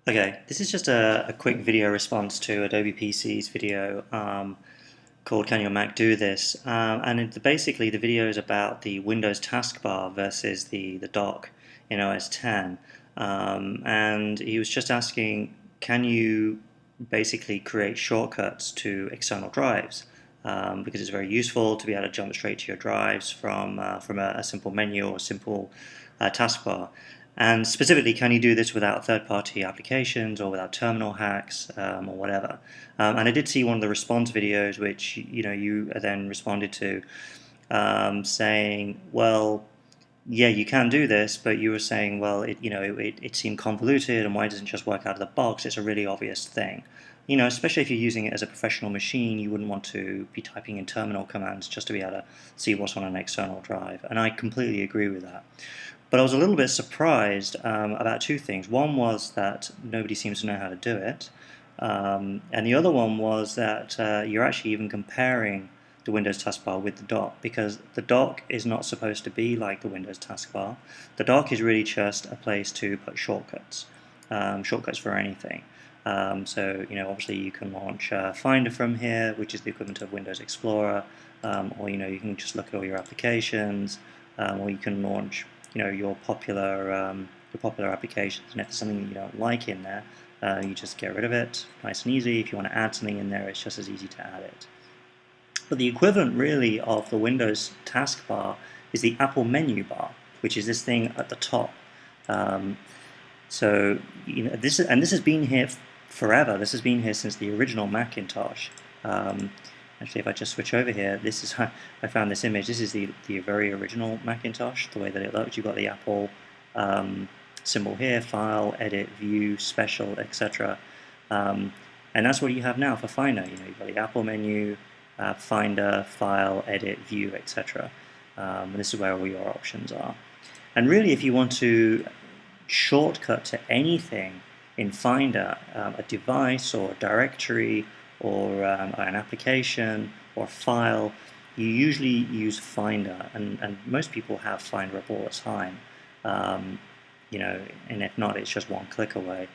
Okay, this is just a quick video response to AdobePC's video called Can Your Mac Do This? Basically the video is about the Windows taskbar versus the dock in OS 10. And he was just asking, can you basically create shortcuts to external drives? Because it's very useful to be able to jump straight to your drives from a simple menu or a simple taskbar. And specifically, can you do this without third-party applications or without terminal hacks or whatever? And I did see one of the response videos, which you then responded to, saying, well, yeah, you can do this, but you were saying, well, it seemed convoluted, and why doesn't it just work out of the box? It's a really obvious thing. Especially if you're using it as a professional machine, you wouldn't want to be typing in terminal commands just to be able to see what's on an external drive. And I completely agree with that. But I was a little bit surprised about two things. One was that nobody seems to know how to do it. And the other one was that you're actually even comparing the Windows taskbar with the dock, because the dock is not supposed to be like the Windows taskbar. The dock is really just a place to put shortcuts, shortcuts for anything. Obviously you can launch Finder from here, which is the equivalent of Windows Explorer, or you can just look at all your applications, or you can launch your popular applications, and if there's something that you don't like in there, you just get rid of it, nice and easy. If you want to add something in there, it's just as easy to add it. But the equivalent really of the Windows taskbar is the Apple menu bar, which is this thing at the top. This has been here forever. This has been here since the original Macintosh. Actually, if I just switch over here, this is how I found this image. This is the very original Macintosh, the way that it looked. You've got the Apple symbol here, File, Edit, View, Special, etc. And that's what you have now for Finder. You've got the Apple menu, Finder, File, Edit, View, etc. And this is where all your options are. And really, if you want to shortcut to anything in Finder, a device or a directory or an application or a file, you usually use Finder, and most people have Finder up all the time. And if not, it's just one click away.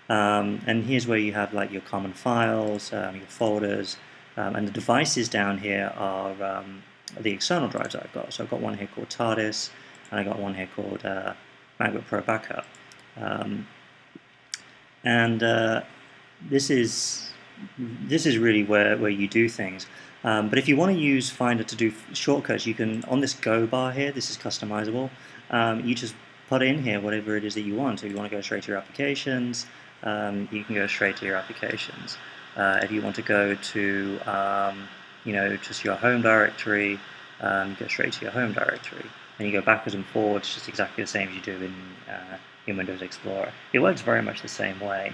And here's where you have like your common files, your folders, and the devices down here are the external drives that I've got. So I've got one here called TARDIS, and I've got one here called MacBook Pro Backup. This is really where you do things. But if you want to use Finder to do shortcuts, you can, on this Go bar here, this is customizable, you just put in here whatever it is that you want. So if you want to go straight to your applications, you can go straight to your applications. If you want to go to just your home directory, go straight to your home directory. And you go backwards and forwards, just exactly the same as you do in Windows Explorer. It works very much the same way.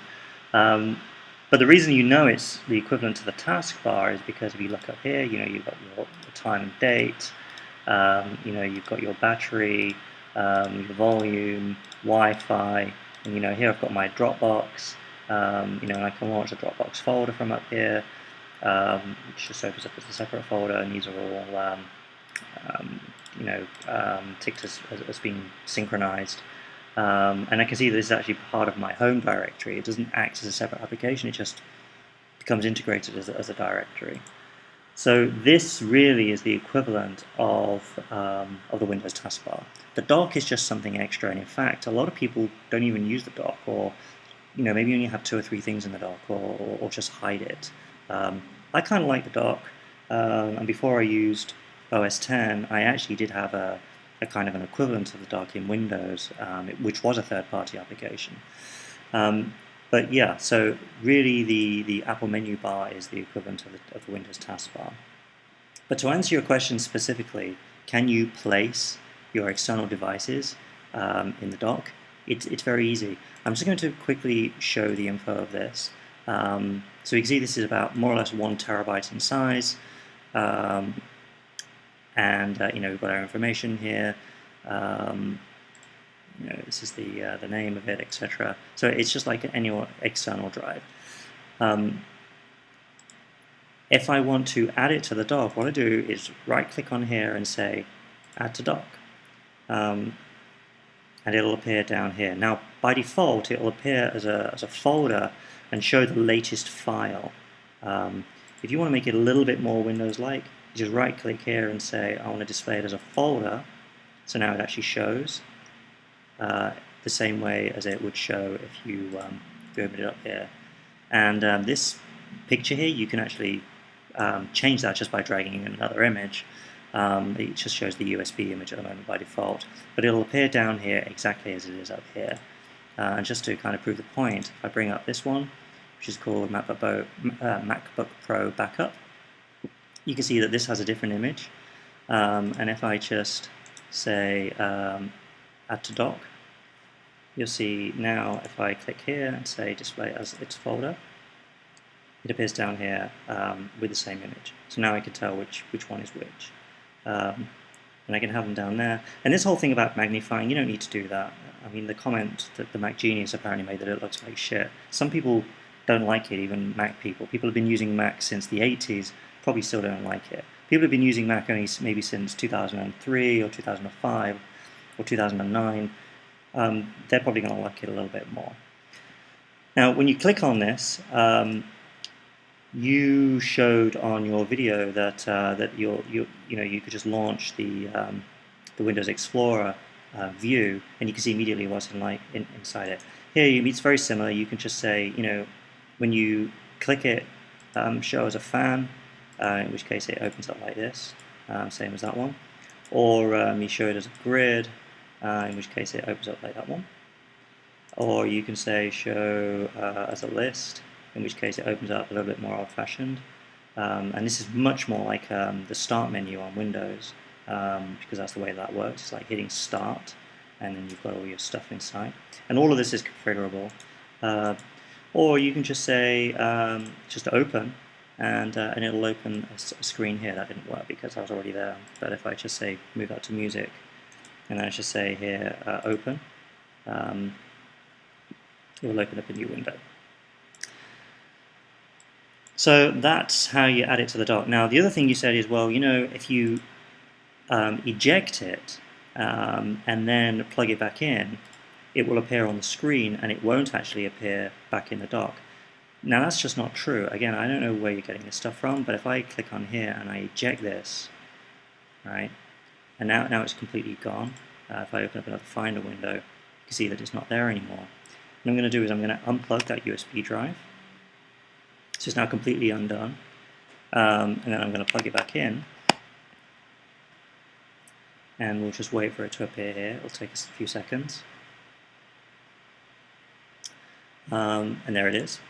But the reason it's the equivalent to the taskbar is because if you look up here, you've got your time and date, you've got your battery, your volume, Wi-Fi, and here I've got my Dropbox, and I can launch a Dropbox folder from up here, which just opens up as a separate folder, and these are all ticked as being synchronized. And I can see this is actually part of my home directory. It doesn't act as a separate application, it just becomes integrated as a directory. So this really is the equivalent of the Windows taskbar. The dock is just something extra, and in fact a lot of people don't even use the dock, or maybe only have 2 or 3 things in the dock, or just hide it. I kind of like the dock, and before I used OS 10, I actually did have a kind of an equivalent of the dock in Windows, which was a third-party application. But yeah, so really the Apple menu bar is the equivalent of the Windows taskbar. But to answer your question specifically, can you place your external devices in the dock? It's very easy. I'm just going to quickly show the info of this. So you can see this is about more or less 1 terabyte in size. We've got our information here. This is the name of it, etc. So it's just like any external drive. If I want to add it to the dock, what I do is right-click on here and say Add to Dock. and it'll appear down here. Now, by default, it'll appear as a folder and show the latest file. If you want to make it a little bit more Windows-like, just right-click here and say, I want to display it as a folder. So now it actually shows the same way as it would show if you open it up here. And this picture here, you can actually change that just by dragging in another image. It just shows the USB image at the moment by default, but it'll appear down here exactly as it is up here. And just to kind of prove the point, if I bring up this one, which is called MacBook Pro Backup, you can see that this has a different image. And if I just say add to dock, you'll see now if I click here and say display as its folder, it appears down here with the same image. So now I can tell which one is which. And I can have them down there. And this whole thing about magnifying, you don't need to do that. I mean, the comment that the Mac Genius apparently made that it looks like shit. Some people don't like it, even Mac people. People have been using Mac since the 80s, probably still don't like it. People have been using Mac only maybe since 2003 or 2005 or 2009. They're probably going to like it a little bit more. Now, when you click on this, you showed on your video that that you could just launch the Windows Explorer view, and you can see immediately what's inside it. Here, it's very similar. You can just say, when you click it, show as a fan, in which case it opens up like this, same as that one, or you show it as a grid, in which case it opens up like that one, or you can say show as a list, in which case it opens up a little bit more old-fashioned. And this is much more like the Start menu on Windows, because that's the way that works. It's like hitting Start, and then you've got all your stuff inside. And all of this is configurable. Or you can just say, just open, and it'll open a screen here. That didn't work because I was already there. But if I just say, move that to music, and then I just say here, open, it will open up a new window. So that's how you add it to the dock. Now, the other thing you said is, well, if you eject it and then plug it back in, it will appear on the screen and it won't actually appear back in the dock. Now, that's just not true. Again, I don't know where you're getting this stuff from, but if I click on here and I eject this, right, and now it's completely gone. If I open up another Finder window, you can see that it's not there anymore. What I'm going to do is I'm going to unplug that USB drive. So it's now completely undone, and then I'm going to plug it back in, and we'll just wait for it to appear here. It'll take us a few seconds, and there it is.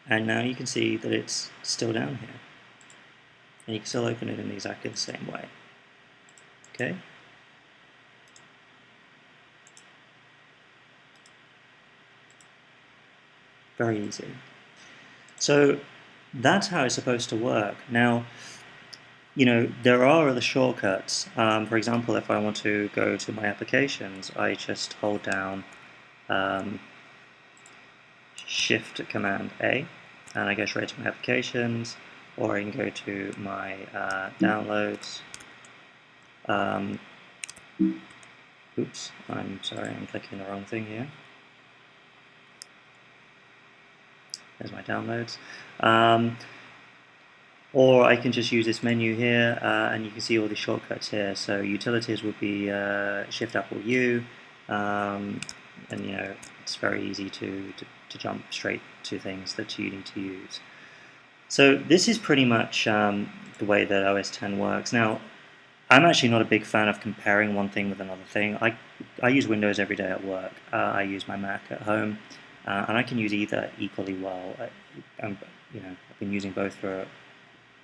And now you can see that it's still down here, and you can still open it in exactly the same way. Okay. Very easy. So that's how it's supposed to work. Now, there are other shortcuts. For example, if I want to go to my applications, I just hold down Shift Command A, and I go straight to my applications, or I can go to my downloads. Oops, I'm sorry, I'm clicking the wrong thing here. There's my downloads. Or I can just use this menu here, and you can see all the shortcuts here. So utilities would be Shift Apple U, and it's very easy to jump straight to things that you need to use. So this is pretty much the way that OS X works. Now, I'm actually not a big fan of comparing one thing with another thing. I use Windows every day at work. I use my Mac at home. And I can use either equally well. I've been using both for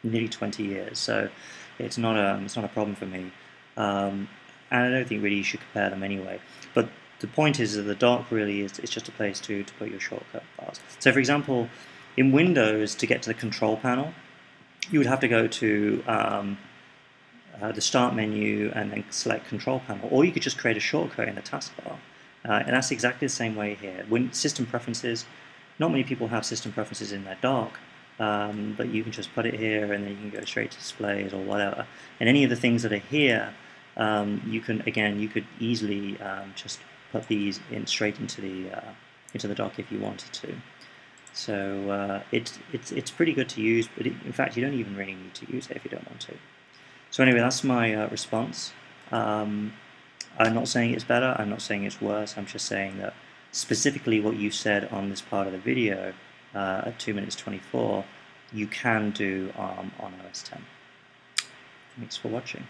nearly 20 years, so it's not a problem for me. And I don't think really you should compare them anyway. But the point is that the dock really is just a place to put your shortcut bars. So, for example, in Windows, to get to the control panel, you would have to go to the Start menu and then select Control Panel, or you could just create a shortcut in the taskbar. And that's exactly the same way here. When system preferences, not many people have system preferences in their dock, but you can just put it here and then you can go straight to displays or whatever. And any of the things that are here you could easily just put these in straight into the dock if you wanted to. So it's pretty good to use, but in fact you don't even really need to use it if you don't want to. So anyway, that's my response. I'm not saying it's better, I'm not saying it's worse, I'm just saying that specifically what you said on this part of the video at 2 minutes 24, you can do on OS X. Thanks for watching.